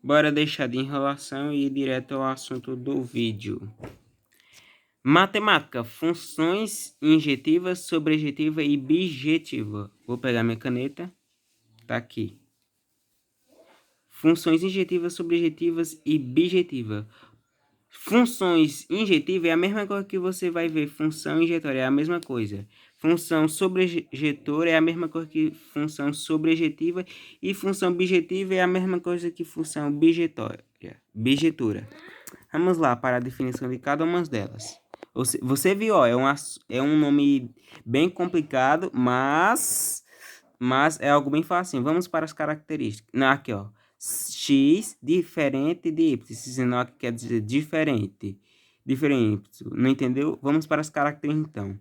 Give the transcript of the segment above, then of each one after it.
Bora deixar de enrolação e ir direto ao assunto do vídeo. Matemática, funções injetiva, sobrejetiva e bijetiva. Vou pegar minha caneta. Tá aqui. Funções injetivas, sobrejetivas e bijetiva. Funções injetivas é a mesma coisa que você vai ver. Função injetória é a mesma coisa. Função sobrejetora é a mesma coisa que função sobrejetiva. E função bijetiva é a mesma coisa que função bijetória. Bijetura. Vamos lá para a definição de cada uma delas. Você viu, ó, é um nome bem complicado, mas é algo bem fácil. Vamos para as características. Aqui, ó. X diferente de Y. Esse sinal aqui quer dizer diferente. Diferente. Não entendeu? Vamos para as características, então.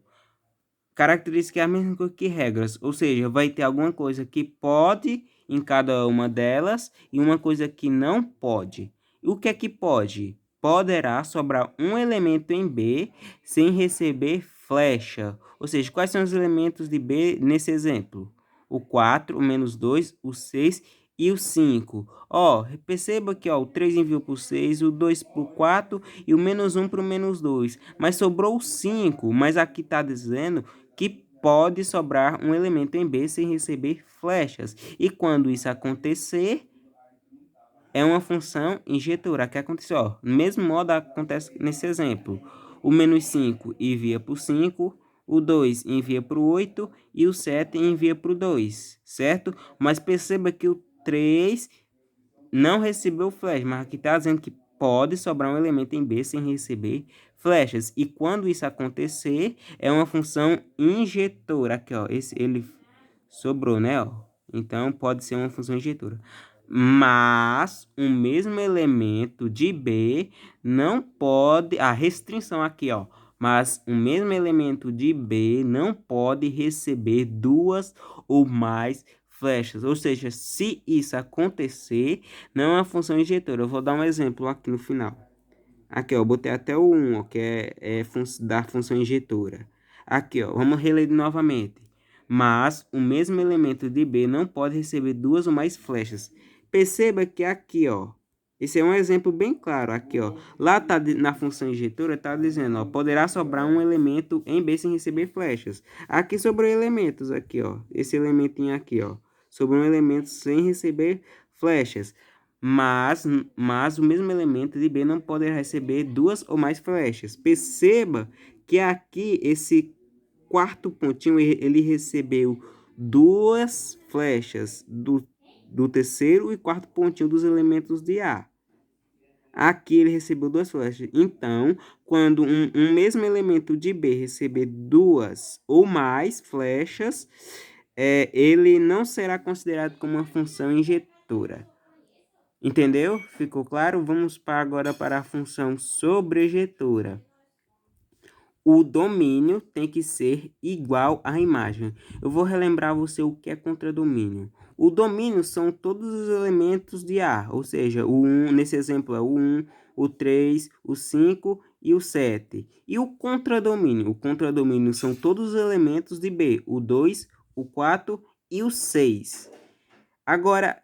Característica é a mesma coisa que regras. Ou seja, vai ter alguma coisa que pode em cada uma delas e uma coisa que não pode. O que é que pode? Poderá sobrar um elemento em B sem receber flecha. Ou seja, quais são os elementos de B nesse exemplo? O 4, o menos 2, o 6 e o 5. Ó, perceba que ó, o 3 enviou para o 6, o 2 para o 4 e o menos 1 para o menos 2. Mas sobrou o 5, mas aqui está dizendo que pode sobrar um elemento em B sem receber flechas. E quando isso acontecer, é uma função injetora. O que aconteceu? Ó, no mesmo modo acontece nesse exemplo. O menos 5 envia para o 5, o 2 envia para o 8 e o 7 envia para o 2, certo? Mas perceba que o 3 não recebeu flecha, mas aqui está dizendo que pode sobrar um elemento em B sem receber flechas. E quando isso acontecer, é uma função injetora. Aqui, ó, ele sobrou, né? Ó. Então, pode ser uma função injetora. Mas o mesmo elemento de B não pode... A restrição aqui, ó. Mas o mesmo elemento de B não pode receber duas ou mais flechas. Ou seja, se isso acontecer, não é uma função injetora. Eu vou dar um exemplo aqui no final. Aqui, ó, eu botei até o 1, ó, que é da função injetora. Aqui, ó, vamos reler novamente. Mas o mesmo elemento de B não pode receber duas ou mais flechas. Perceba que aqui, ó, esse é um exemplo bem claro. Aqui, ó, lá tá na função injetora, tá dizendo, ó, poderá sobrar um elemento em B sem receber flechas. Aqui sobrou elementos, aqui, ó, esse elementinho aqui, ó, sobrou um elemento sem receber flechas. Mas o mesmo elemento de B não poderá receber duas ou mais flechas. Perceba que aqui esse quarto pontinho ele recebeu duas flechas do terceiro e quarto pontinho dos elementos de A. Aqui ele recebeu duas flechas. Então, quando um mesmo elemento de B receber duas ou mais flechas, ele não será considerado como uma função injetora. Entendeu? Ficou claro? Vamos agora para a função sobrejetora. O domínio tem que ser igual à imagem. Eu vou relembrar você o que é contradomínio. O domínio são todos os elementos de A, ou seja, o 1, nesse exemplo é o 1, o 3, o 5 e o 7. E o contradomínio? O contradomínio são todos os elementos de B, o 2, o 4 e o 6. Agora,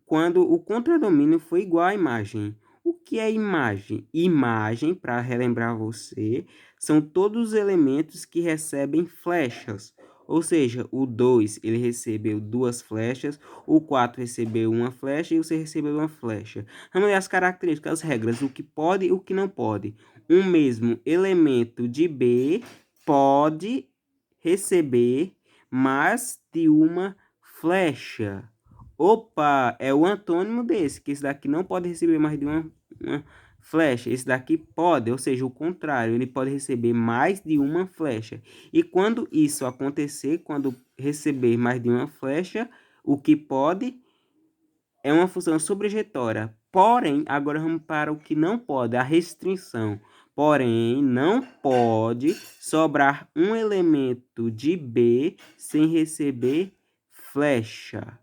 quando o contradomínio for igual à imagem. O que é imagem? Imagem, para relembrar você, são todos os elementos que recebem flechas. Ou seja, o 2 ele recebeu duas flechas, o 4 recebeu uma flecha e o 6 recebeu uma flecha. Vamos ver as características, as regras, o que pode e o que não pode. Um mesmo elemento de B pode receber mais de uma flecha. Opa, é o antônimo desse, que esse daqui não pode receber mais de uma flecha. Esse daqui pode, ou seja, o contrário, ele pode receber mais de uma flecha. E quando isso acontecer, quando receber mais de uma flecha, o que pode é uma função sobrejetória. Porém, agora vamos para o que não pode, a restrição. Porém, não pode sobrar um elemento de B sem receber flecha.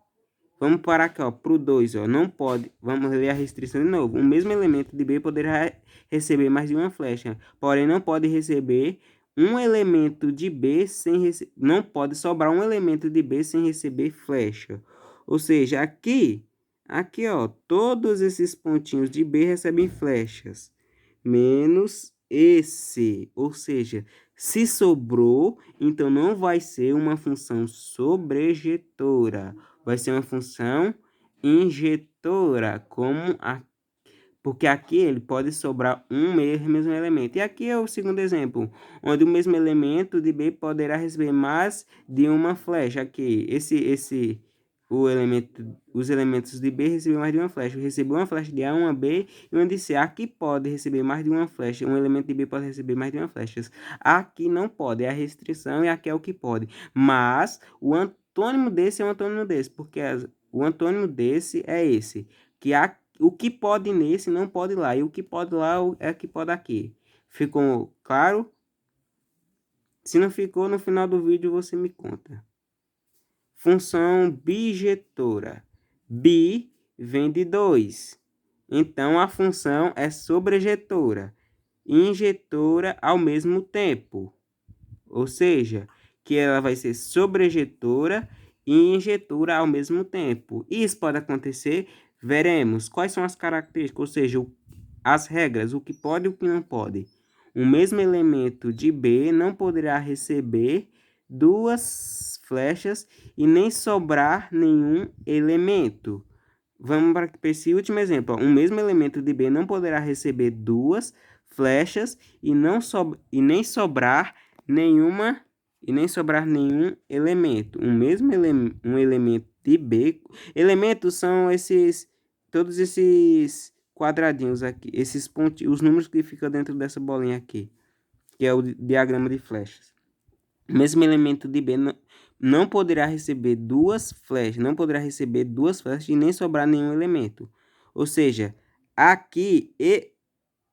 Vamos parar aqui, ó, para o 2, ó, não pode, vamos ler a restrição de novo. O mesmo elemento de B poderá receber mais de uma flecha, porém não pode receber um elemento de B sem não pode sobrar um elemento de B sem receber flecha. Ou seja, aqui Aqui, ó, todos esses pontinhos de B recebem flechas, menos esse. Ou seja, se sobrou, então não vai ser uma função sobrejetora, vai ser uma função injetora, como a porque aqui ele pode sobrar um mesmo elemento. E aqui é o segundo exemplo, onde o mesmo elemento de B poderá receber mais de uma flecha. Aqui, os elementos de B recebem mais de uma flecha. Eu recebi uma flecha de A, uma B e uma de C. Aqui pode receber mais de uma flecha. Um elemento de B pode receber mais de uma flecha. Aqui não pode, é a restrição e aqui é o que pode. Mas o antônimo desse é o antônimo desse, porque o antônimo desse é esse, que o que pode nesse não pode lá. E o que pode lá é o que pode aqui. Ficou claro? Se não ficou, no final do vídeo você me conta. Função bijetora. Bi vem de 2. Então, a função é sobrejetora e injetora ao mesmo tempo. Ou seja, que ela vai ser sobrejetora e injetora ao mesmo tempo. Isso pode acontecer, veremos quais são as características, ou seja, as regras, o que pode e o que não pode. O mesmo elemento de B não poderá receber duas flechas e nem sobrar nenhum elemento. Vamos para esse último exemplo. O mesmo elemento de B não poderá receber duas flechas e nem sobrar nenhuma e nem sobrar nenhum elemento. Um elemento de B. Elementos são todos esses quadradinhos aqui, esses pontinhos, os números que ficam dentro dessa bolinha aqui, que é o diagrama de flechas. O mesmo elemento de B não poderá receber duas flechas, e nem sobrar nenhum elemento. Ou seja, aqui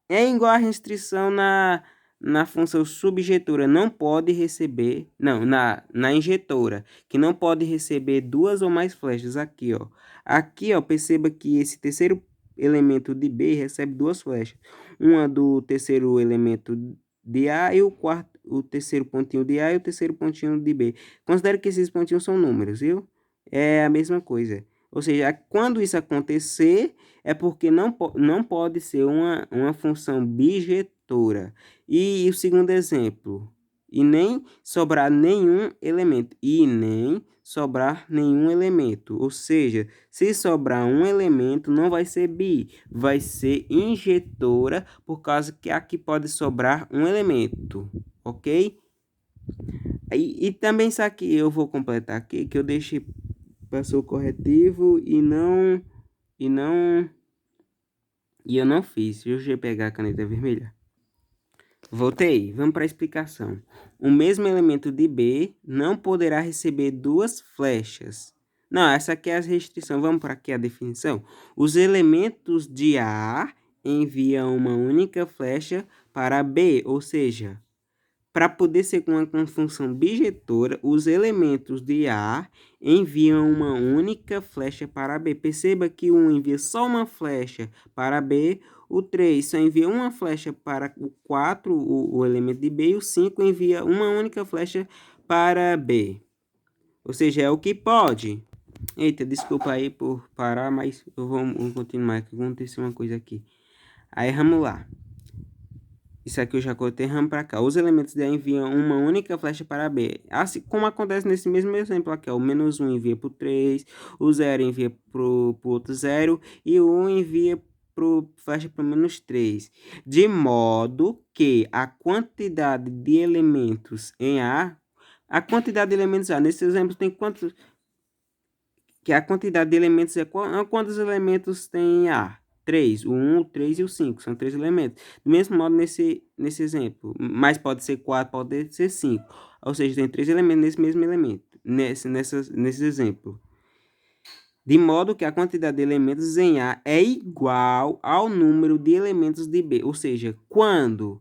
é igual a restrição na função subjetora, não pode receber, não, na injetora, que não pode receber duas ou mais flechas aqui, ó. Aqui, ó, perceba que esse terceiro elemento de B recebe duas flechas, uma do terceiro elemento de A e o terceiro pontinho de A e o terceiro pontinho de B. Considere que esses pontinhos são números, viu? É a mesma coisa. Ou seja, quando isso acontecer, é porque não pode ser uma função bijetora. E o segundo exemplo, e nem sobrar nenhum elemento. E nem sobrar nenhum elemento. Ou seja, se sobrar um elemento, não vai ser bi, vai ser injetora, por causa que aqui pode sobrar um elemento, ok? E também isso aqui eu vou completar aqui, que eu deixei, passou o corretivo e eu não fiz. Deixa eu pegar a caneta vermelha. Voltei, vamos para a explicação. O mesmo elemento de B não poderá receber duas flechas. Não, essa aqui é a restrição. Vamos para aqui a definição. Os elementos de A enviam uma única flecha para B, ou seja, para poder ser com uma função bijetora, os elementos de A enviam uma única flecha para B. Perceba que o 1 envia só uma flecha para B, o 3 só envia uma flecha para o 4, o elemento de B, e o 5 envia uma única flecha para B. Ou seja, é o que pode. Eita, desculpa aí por parar, mas eu vou continuar, que aconteceu uma coisa aqui. Aí, vamos lá. Isso aqui eu já coloquei RAM para cá. Os elementos D enviam uma única flecha para B. Assim como acontece nesse mesmo exemplo aqui. Ó. O -1 envia para o 3, o 0 envia para o outro 0 e o 1 envia flecha para o -3. De modo que a quantidade de elementos em A, nesse exemplo tem quantos? Que a quantidade de elementos é quantos elementos tem em A? 3, o 1, o 3 e o 5, são 3 elementos. Do mesmo modo nesse exemplo, mas pode ser 4, pode ser 5. Ou seja, tem 3 elementos nesse mesmo elemento, nesse exemplo. De modo que a quantidade de elementos em A é igual ao número de elementos de B. Ou seja, quando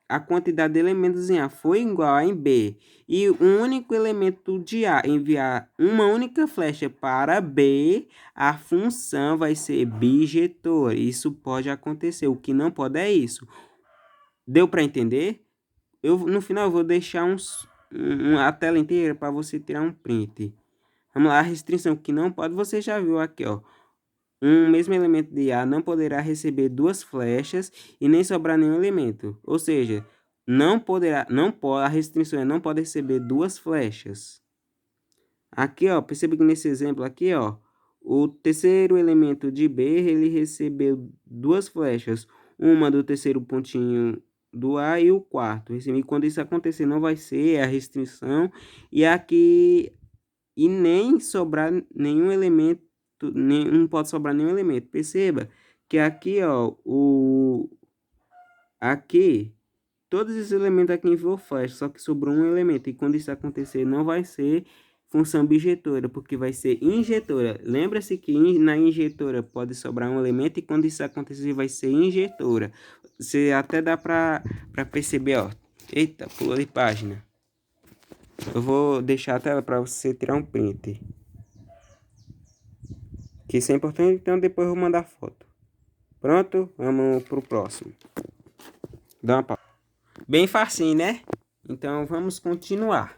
a quantidade de elementos em A for igual a em B e um único elemento de A enviar uma única flecha para B, a função vai ser bijetora. Isso pode acontecer. O que não pode é isso. Deu para entender? No final eu vou deixar a tela inteira para você tirar um print. Vamos lá, a restrição que não pode, você já viu aqui, ó. Um mesmo elemento de A não poderá receber duas flechas e nem sobrar nenhum elemento. Ou seja, não poderá, não pode, a restrição é não pode receber duas flechas. Aqui, ó, perceba que nesse exemplo aqui, ó, o terceiro elemento de B, ele recebeu duas flechas, uma do terceiro pontinho do A e o quarto. E quando isso acontecer, não vai ser a restrição. E aqui, e nem sobrar nenhum elemento, não pode sobrar nenhum elemento. Perceba que aqui, ó, aqui, todos esses elementos aqui enviou flash, só que sobrou um elemento. E quando isso acontecer, não vai ser função bijetora, porque vai ser injetora. Lembra-se que na injetora pode sobrar um elemento e quando isso acontecer vai ser injetora. Você até dá para perceber, ó. Eita, pulou de página. Eu vou deixar a tela para você tirar um print. Que isso é importante, então depois eu vou mandar foto. Pronto? Vamos pro próximo. Dá uma pausa. Bem facinho, né? Então vamos continuar.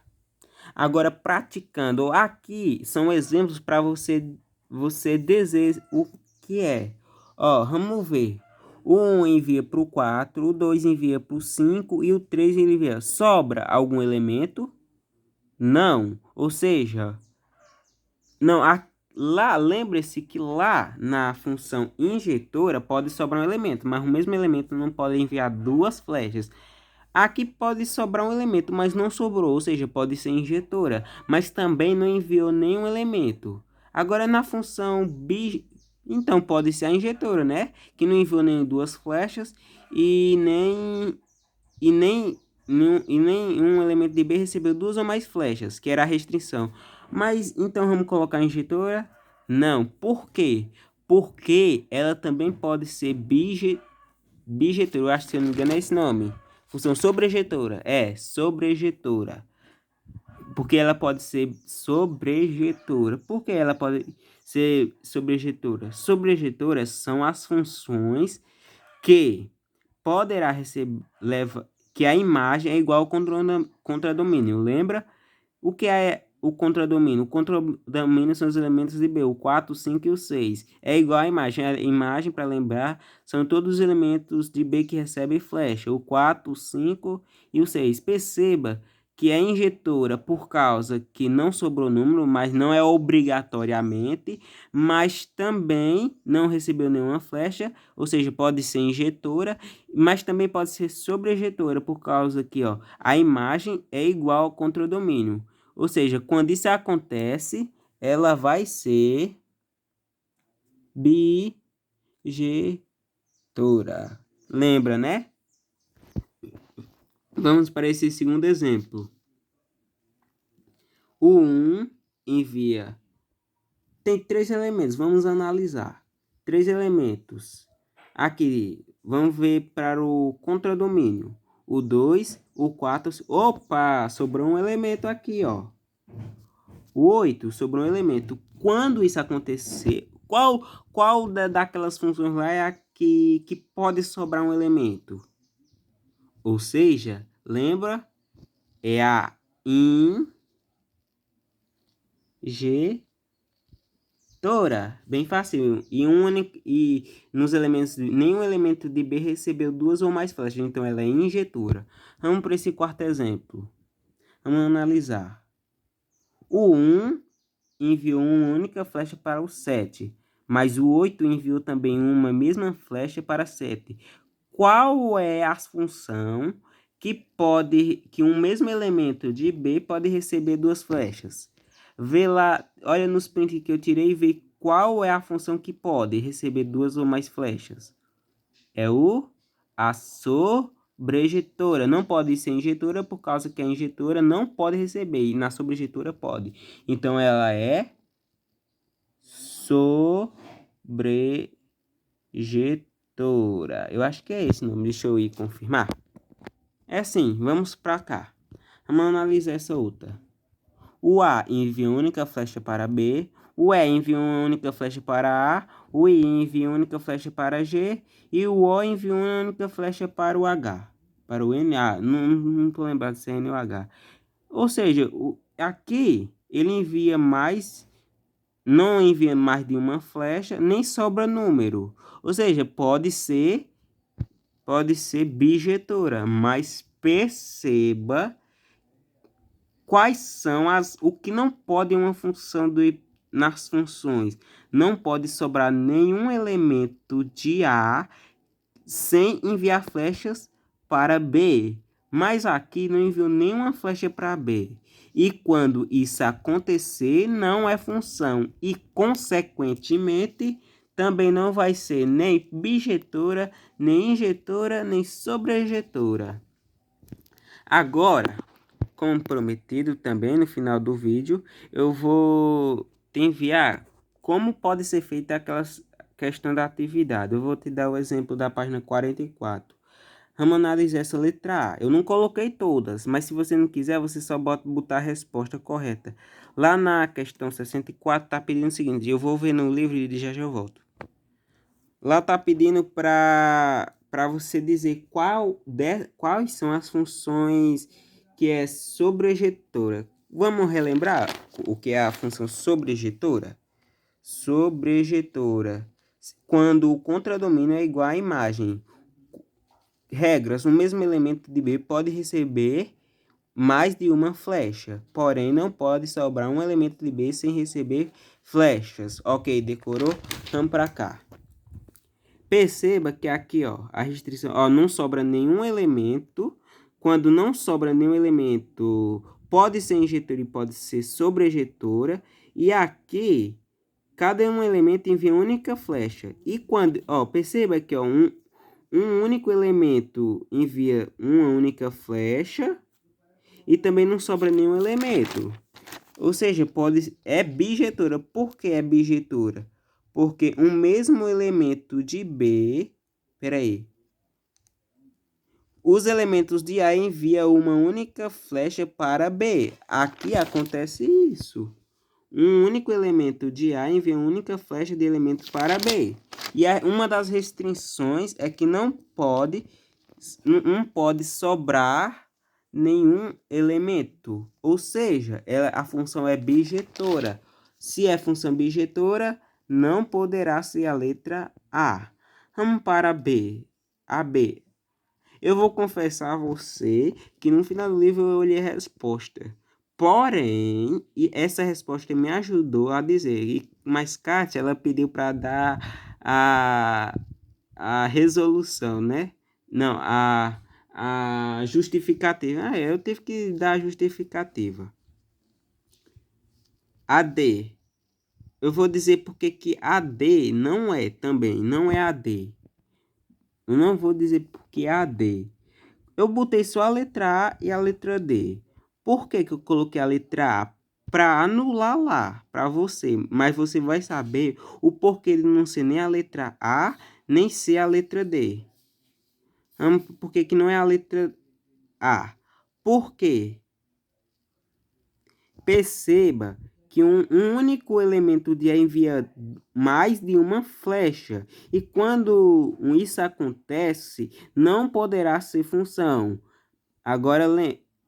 Agora praticando. Aqui são exemplos para você dizer o que é. Ó, vamos ver. O 1 envia para o 4, o 2 envia para o 5 e o 3 envia. Sobra algum elemento? Não. Ou seja, não, lá, lembre-se que lá na função injetora pode sobrar um elemento, mas o mesmo elemento não pode enviar duas flechas. Aqui pode sobrar um elemento, mas não sobrou, ou seja, pode ser injetora, mas também não enviou nenhum elemento. Agora na função então pode ser a injetora, né? Que não enviou nem duas flechas e nem um elemento de B recebeu duas ou mais flechas, que era a restrição. Mas então vamos colocar a injetora? Não. Por quê? Porque ela também pode ser bijetora. Eu acho que, se eu não me engano, é esse nome. Função sobrejetora. É, sobrejetora. Porque ela pode ser sobrejetora. Por que ela pode ser sobrejetora? Sobrejetoras são as funções que poderá receber, que a imagem é igual ao contradomínio. Lembra? O que é o contradomínio? O contradomínio são os elementos de B, o 4, o 5 e o 6. É igual à imagem. A imagem, para lembrar, são todos os elementos de B que recebem flecha, o 4, o 5 e o 6. Perceba que é injetora por causa que não sobrou número, mas não é obrigatoriamente, mas também não recebeu nenhuma flecha, ou seja, pode ser injetora, mas também pode ser sobrejetora por causa que, ó, a imagem é igual ao contradomínio. Ou seja, quando isso acontece, ela vai ser bijetora. Lembra, né? Vamos para esse segundo exemplo. O 1 envia. Tem três elementos, vamos analisar. Três elementos. Aqui, vamos ver para o contradomínio. O 2, o 4. Opa, sobrou um elemento aqui, ó. O 8 sobrou um elemento. Quando isso acontecer, qual daquelas funções lá é a que pode sobrar um elemento? Ou seja, lembra? É a injetora. Bem fácil. E nos elementos, nenhum elemento de B recebeu duas ou mais flechas, então ela é injetora. Vamos para esse quarto exemplo. Vamos analisar. O 1 enviou uma única flecha para o 7, mas o 8 enviou também uma mesma flecha para 7. Qual é a função que um mesmo elemento de B pode receber duas flechas? Vê lá, olha nos prints que eu tirei e vê qual é a função que pode receber duas ou mais flechas. É a sobrejetora. Não pode ser injetora por causa que a injetora não pode receber e na sobrejetora pode. Então ela é sobrejetora. Eu acho que é esse o nome. Deixa eu ir confirmar. É assim, vamos para cá. Vamos analisar essa outra. O A envia uma única flecha para B. O E envia uma única flecha para A. O I envia uma única flecha para G. E o O envia uma única flecha para o H. Para o N. Não estou lembrado se é N ou H. Ou seja, aqui ele envia mais não envia mais de uma flecha, nem sobra número. Ou seja, pode ser bijetora, mas perceba quais são o que não pode uma função nas funções. Não pode sobrar nenhum elemento de A sem enviar flechas para B. Mas aqui não enviou nenhuma flecha para B. E quando isso acontecer, não é função. E, consequentemente, também não vai ser nem bijetora, nem injetora, nem sobrejetora. Agora, como prometido também no final do vídeo, eu vou te enviar como pode ser feita aquela questão da atividade. Eu vou te dar o exemplo da página 44. Vamos analisar essa letra A. Eu não coloquei todas, mas se você não quiser, você só botar a resposta correta. Lá na questão 64 está pedindo o seguinte, eu vou ver no livro e já eu volto. Lá está pedindo para você dizer quais são as funções que é sobrejetora. Vamos relembrar o que é a função sobrejetora? Sobrejetora, quando o contradomínio é igual à imagem. Regras, o mesmo elemento de B pode receber mais de uma flecha, porém não pode sobrar um elemento de B sem receber flechas. Ok, decorou? Vamos para cá. Perceba que aqui, ó, a restrição, ó, não sobra nenhum elemento. Quando não sobra nenhum elemento, pode ser injetora e pode ser sobrejetora. E aqui, cada um elemento envia uma única flecha. E quando, ó, perceba que, ó, um único elemento envia uma única flecha e também não sobra nenhum elemento. Ou seja, é bijetora. Por que é bijetora? Porque um mesmo elemento de B, os elementos de A envia uma única flecha para B. Aqui acontece isso. Um único elemento de A envia uma única flecha de elemento para B. E uma das restrições é que não pode sobrar nenhum elemento. Ou seja, a função é bijetora. Se é função bijetora, não poderá ser a letra A. Vamos para B. A B. Eu vou confessar a você que no final do livro eu olhei a resposta. Porém, essa resposta me ajudou a dizer. Mas Kátia, ela pediu para dar a resolução, né? Não, a justificativa. Eu tive que dar a justificativa. A D. Eu vou dizer porque que a D não é também, não é a D. Eu não vou dizer porque é a D. Eu botei só a letra A e a letra D. Por que eu coloquei a letra A? Para anular lá, para você. Mas você vai saber o porquê de não ser nem a letra A, nem ser a letra D. Por que não é a letra A? Por quê? Perceba que um único elemento de A envia mais de uma flecha. E quando isso acontece, não poderá ser função. Agora,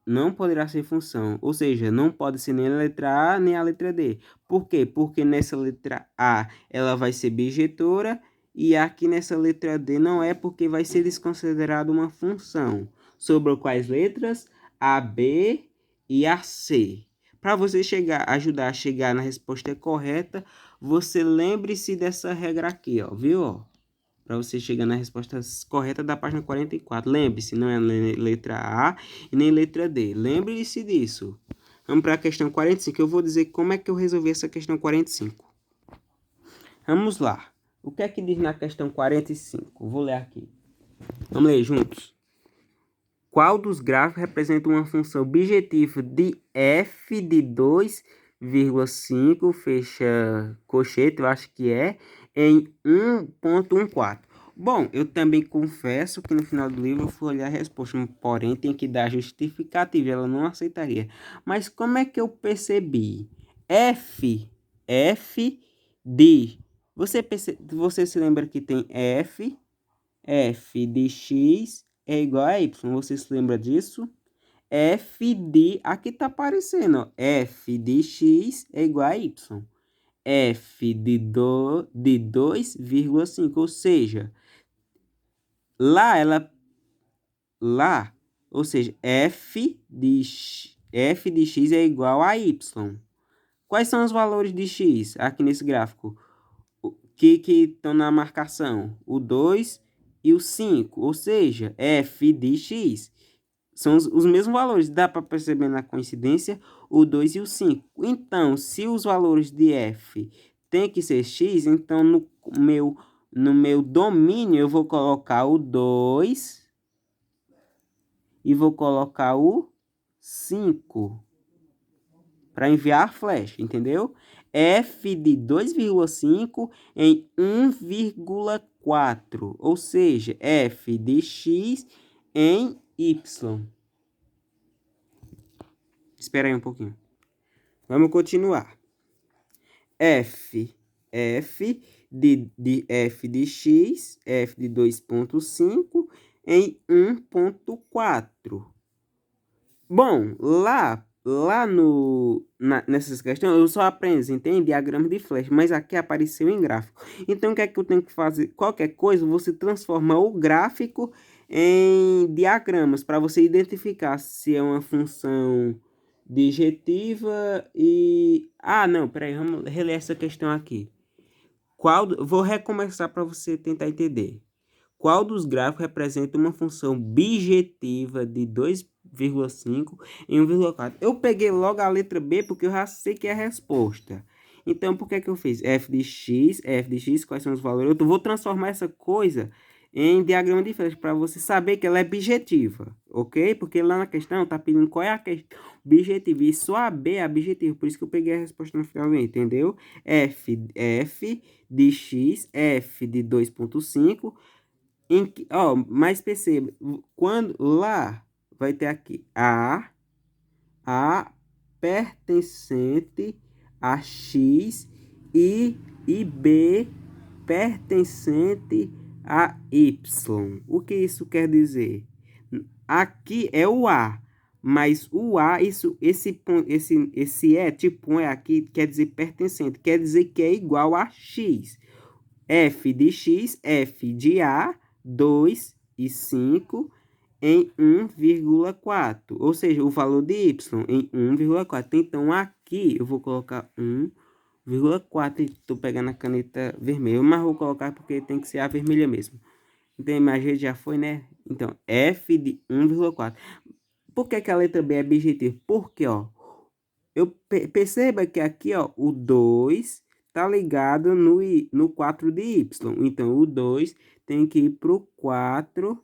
não poderá ser função. Ou seja, não pode ser nem a letra A, nem a letra D. Por quê? Porque nessa letra A, ela vai ser bijetora. E aqui nessa letra D não é, porque vai ser desconsiderada uma função. Sobrou quais letras? A, B e a C. Para você ajudar a chegar na resposta correta, você lembre-se dessa regra aqui, ó, viu? Para você chegar na resposta correta da página 44. Lembre-se, não é letra A e nem letra D. Lembre-se disso. Vamos para a questão 45. Eu vou dizer como é que eu resolvi essa questão 45. Vamos lá. O que é que diz na questão 45? Vou ler aqui. Vamos ler juntos. Qual dos gráficos representa uma função bijetiva de f de 2,5, fecha colchete, eu acho que é, em 1,14? Bom, eu também confesso que no final do livro eu fui olhar a resposta, porém tem que dar justificativa, ela não aceitaria. Mas como é que eu percebi? F de... Você se lembra que tem F de x é igual a y. Você se lembra disso? Aqui tá aparecendo, ó. F de x é igual a y. F de 2,5, ou seja, lá, ou seja, f de x é igual a y. Quais são os valores de x aqui nesse gráfico? Que estão na marcação? O 2 e o 5, ou seja, f de x. São os mesmos valores, dá para perceber na coincidência o 2 e o 5. Então, se os valores de f tem que ser x, então no meu domínio eu vou colocar o 2 e vou colocar o 5 para enviar a flecha, entendeu? F de 2,5 em 1,4, ou seja, f de x em y. Espera aí um pouquinho. Vamos continuar. F de f de x, f de 2,5 em 1,4. Bom, nessas questões eu só apresentei em diagrama de flecha, mas aqui apareceu em gráfico. Então o que é que eu tenho que fazer? Qualquer coisa, você transforma o gráfico em diagramas para você identificar se é uma função dijetiva e... Ah, não, peraí, vamos reler essa questão aqui. Vou recomeçar para você tentar entender. Qual dos gráficos representa uma função bijetiva de 2,5 em 1,4? Eu peguei logo a letra B porque eu já sei que é a resposta. Então, por que eu fiz? F de x, quais são os valores? Eu vou transformar essa coisa em diagrama de flecha para você saber que ela é bijetiva, ok? Porque lá na questão tá pedindo qual é a questão bijetiva e só a B é a bijetiva, por isso que eu peguei a resposta no final, entendeu? F de x, F de 2,5 mas perceba, quando lá vai ter aqui A pertencente a X e B pertencente a Y. O que isso quer dizer? Aqui é o A, mas o A, esse é tipo um é aqui, quer dizer pertencente, quer dizer que é igual a X. F de X, F de A, 2 e 5 em 1,4, ou seja, o valor de y em 1,4. Então, aqui eu vou colocar 1,4 e estou pegando a caneta vermelha, mas vou colocar porque tem que ser a vermelha mesmo. Então, a imagem já foi, né? Então, f de 1,4. Por que a letra B é objetiva? Porque, ó, perceba que aqui, ó, o 2 tá ligado no 4 de y. Então, o 2 tem que ir pro 4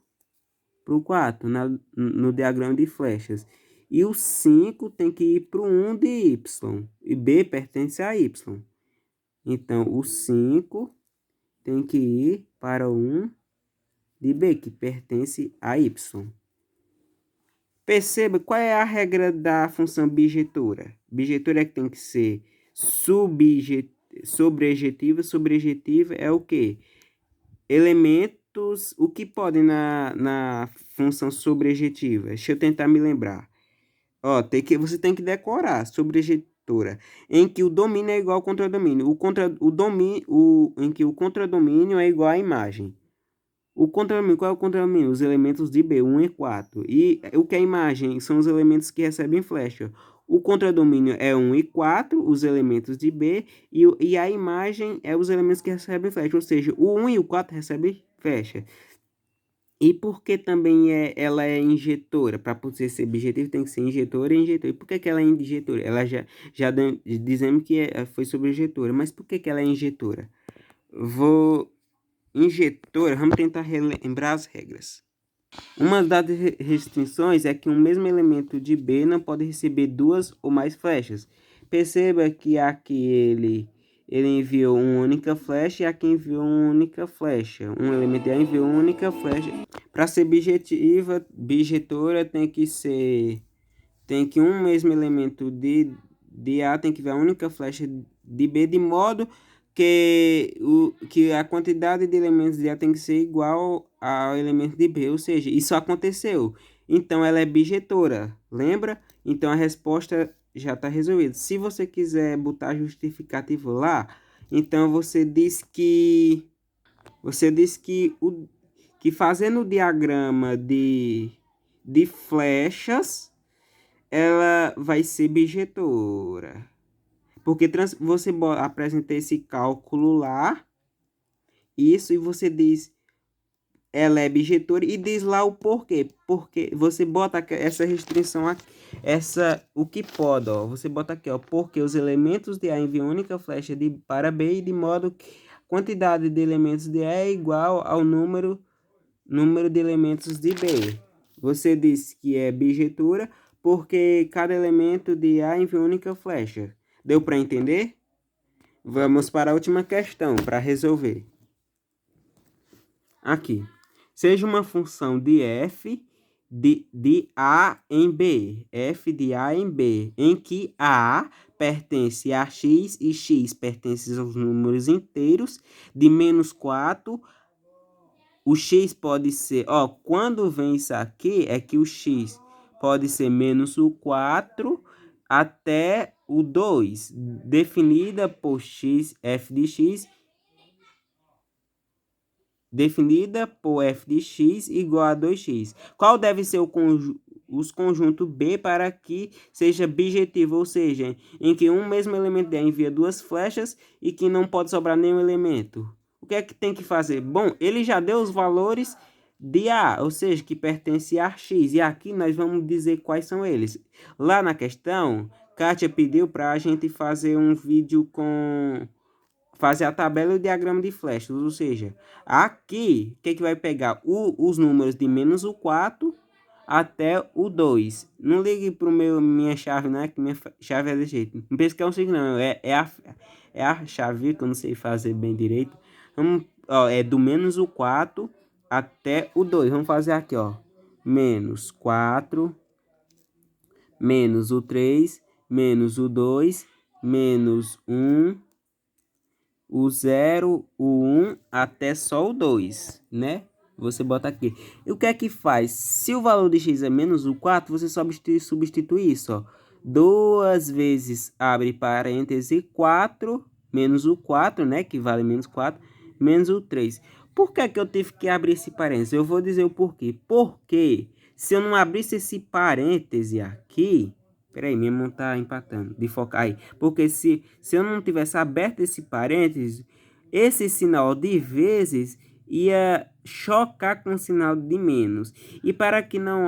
no diagrama de flechas. E o 5 tem que ir para o 1 de y. E B pertence a y. Então, o 5 tem que ir para o 1 de B, que pertence a y. Perceba qual é a regra da função bijetora. Bijetora é que tem que ser sobrejetiva. Sobrejetiva é o quê? Elementos, o que podem na função sobrejetiva? Deixa eu tentar me lembrar. Ó, você tem que decorar sobrejetora, em que o domínio é igual ao contradomínio. Em que o contradomínio é igual à imagem. O contradomínio, qual é o contradomínio? Os elementos de B, 1 e 4. E o que é a imagem? São os elementos que recebem flecha. O contradomínio é 1 e 4, os elementos de B, e a imagem é os elementos que recebem flecha, ou seja, o 1 e o 4 recebem flecha. E por que também ela é injetora? Para poder ser objetivo tem que ser injetora e injetora. E por que ela é injetora? Ela já dizemos que foi sobre injetora, mas por que ela é injetora? Injetora, vamos tentar relembrar as regras. Uma das restrições é que um mesmo elemento de B não pode receber duas ou mais flechas. Perceba que aqui ele enviou uma única flecha e aqui enviou uma única flecha. Um elemento de A enviou uma única flecha. Para ser bijetora tem que um mesmo elemento de A tem que ver a única flecha de B, de modo que a quantidade de elementos de A tem que ser igual ao elemento de B, ou seja, isso aconteceu. Então, ela é bijetora, lembra? Então, a resposta já tá resolvido. Se você quiser botar justificativo lá, então você diz que que fazendo o diagrama de flechas, ela vai ser bijetora. Porque você apresenta esse cálculo lá, isso, e você diz ela é bijetora e diz lá o porquê. Porque você bota essa restrição aqui, o que pode, ó. Você bota aqui, ó, porque os elementos de A enviam única flecha para B, de modo que a quantidade de elementos de A é igual ao número de elementos de B. Você diz que é bijetora porque cada elemento de A envia única flecha. Deu para entender? Vamos para a última questão para resolver. Aqui. Seja uma função de f de A em B. F de A em B. Em que A pertence a x e x pertence aos números inteiros de menos 4. O x pode ser... Ó, quando vem isso aqui, é que o x pode ser menos o 4 até o 2. Definida por x, f de x, definida por f de x igual a 2x. Qual deve ser os conjuntos B para que seja bijetivo, ou seja, em que um mesmo elemento D envia duas flechas e que não pode sobrar nenhum elemento? O que é que tem que fazer? Bom, ele já deu os valores de A, ou seja, que pertence a x, e aqui nós vamos dizer quais são eles. Lá na questão, Kátia pediu para a gente fazer um vídeo com... fazer a tabela e o diagrama de flechas, ou seja, aqui, o que vai pegar? Os números de menos o 4 até o 2. Não ligue para minha chave, né? Que minha chave é desse jeito. Não pense que é um signo, não. É a chave que eu não sei fazer bem direito. Vamos, ó, é do menos o 4 até o 2. Vamos fazer aqui, ó. Menos 4, menos o 3, menos o 2, menos 1, o 0, o 1 até só o 2, né? Você bota aqui. E o que é que faz? Se o valor de x é menos o 4, você substitui isso, ó. 2 vezes, abre parêntese, 4, menos o 4, né? Que vale menos 4, menos o 3. Por que que eu tive que abrir esse parêntese? Eu vou dizer o porquê. Porque se eu não abrisse esse parêntese aqui... Peraí, minha mão tá empatando. De focar aí. Porque se eu não tivesse aberto esse parênteses, esse sinal de vezes ia chocar com o sinal de menos. E para que não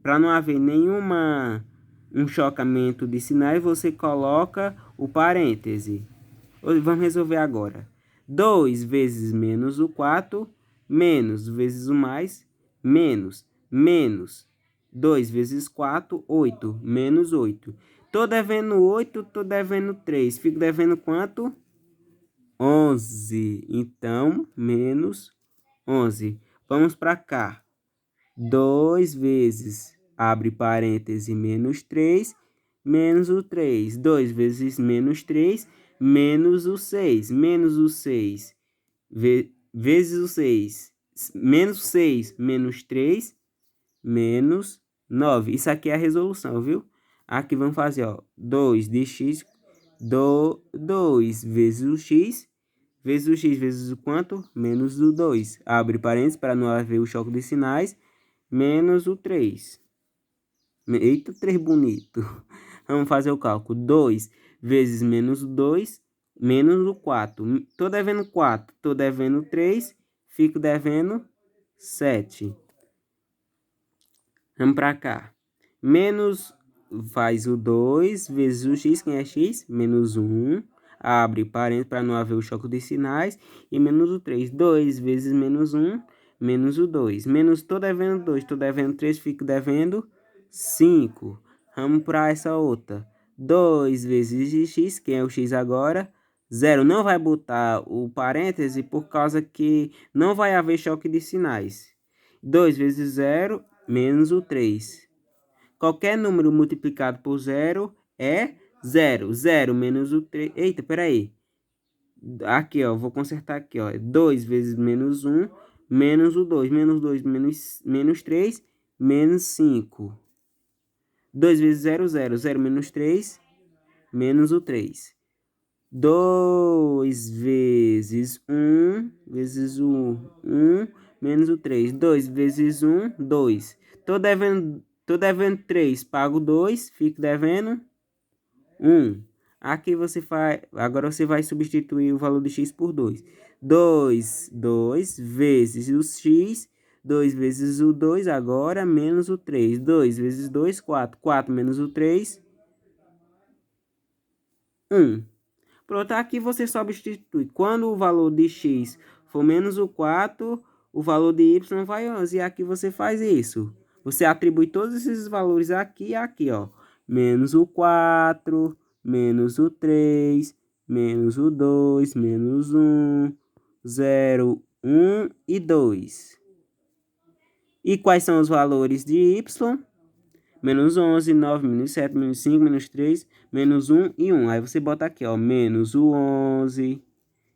para não haver um chocamento de sinais, você coloca o parêntese. Vamos resolver agora. 2 vezes menos o 4, menos vezes o mais, menos 2 vezes 4, 8. Menos 8. Tô devendo 8, tô devendo 3. Fico devendo quanto? 11. Então, menos 11. Vamos para cá. 2 vezes, abre parêntese, menos 3, menos o 3. 2 vezes menos 3, menos o 6. Menos o 6, vezes o 6. Menos 6, menos 3, menos 9. Isso aqui é a resolução, viu? Aqui vamos fazer, ó, 2 de x, 2 vezes o x, vezes o quanto? Menos o 2. Abre parênteses para não haver o choque de sinais, menos o 3. Eita, 3 bonito. Vamos fazer o cálculo. 2 vezes menos o 2, menos o 4. Tô devendo 4, tô devendo 3, fico devendo 7. Vamos para cá. Menos faz o 2 vezes o x, quem é x? Menos 1. Abre parênteses para não haver o choque de sinais. E menos o 3. 2 vezes menos 1, menos o 2. Menos, tô devendo 2, tô devendo 3, fico devendo 5. Vamos para essa outra. 2 vezes x, quem é o x agora? 0. Não vai botar o parêntese por causa que não vai haver choque de sinais. 2 vezes 0, menos o 3. Qualquer número multiplicado por 0 é 0. 0 menos o 3. Eita, peraí. Aqui, ó. Vou consertar aqui, ó. 2 vezes menos 1, menos o 2. Menos 2, menos 3, menos 5. 2 vezes 0, 0. 0 menos 3, menos o 3. 2 vezes 1, vezes o 1, menos o 3. 2 vezes 1, 2. Tô devendo 3, pago 2, fico devendo 1. Aqui você faz, agora você vai substituir o valor de x por 2. 2 vezes o x, 2 vezes o 2 agora, menos o 3. 2 vezes 2, 4. 4 menos o 3, 1. Pronto, aqui você substitui. Quando o valor de x for menos o 4, o valor de y vai 11. E aqui você faz isso. Você atribui todos esses valores aqui e aqui, ó. Menos o 4, menos o 3, menos o 2, menos 1, 0, 1 e 2. E quais são os valores de y? Menos 11, 9, menos 7, menos 5, menos 3, menos 1 e 1. Aí você bota aqui, ó, menos o 11.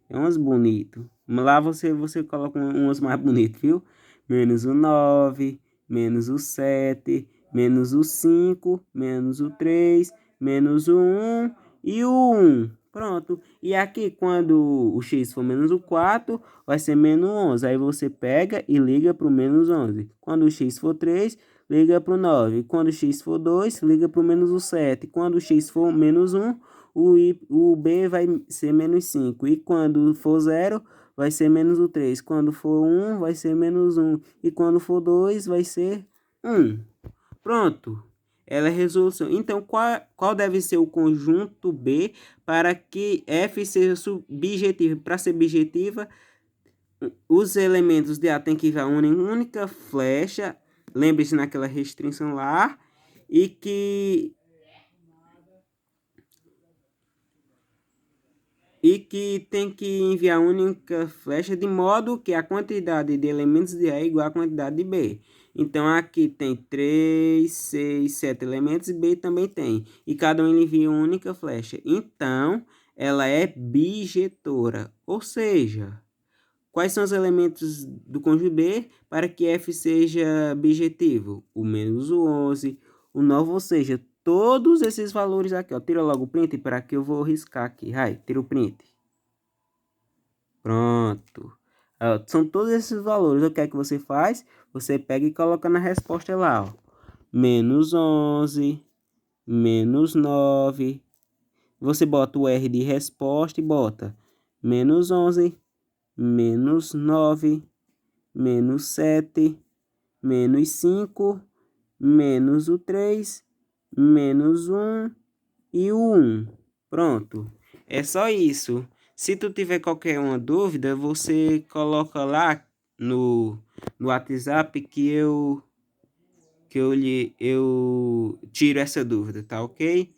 É uns bonito. Lá você coloca uns mais bonitos, viu? Menos o 9, menos o 7, menos o 5, menos o 3, menos o 1 e o 1. Pronto. E aqui, quando o x for menos o 4, vai ser menos 11. Aí você pega e liga para o menos 11. Quando o x for 3, liga para o 9. Quando o x for 2, liga para o menos o 7. Quando o x for menos 1, o B vai ser menos 5. E quando for 0, vai ser menos o 3. Quando for 1, vai ser menos 1. E quando for 2, vai ser 1. Pronto. Ela é resolução. Então, qual deve ser o conjunto B para que F seja subjetiva? Para ser objetiva, os elementos de A têm que ir a uma única flecha. Lembre-se naquela restrição lá. E que tem que enviar uma única flecha de modo que a quantidade de elementos de A é igual à quantidade de B. Então, aqui tem 3, 6, 7 elementos e B também tem. E cada um envia uma única flecha. Então, ela é bijetora. Ou seja, quais são os elementos do conjunto B para que F seja bijetivo? O menos o 11, o 9, ou seja, todos esses valores aqui, ó. Tira logo o print para que eu vou riscar aqui. Vai, tira o print. Pronto. Ó, são todos esses valores. O que é que você faz? Você pega e coloca na resposta lá, ó. Menos 11, menos 9. Você bota o R de resposta e bota menos 11, menos 9, menos 7, menos 5, menos o 3, menos 1 e o 1. Pronto. É só isso. Se tu tiver qualquer uma dúvida, você coloca lá no WhatsApp que eu tiro essa dúvida, tá ok?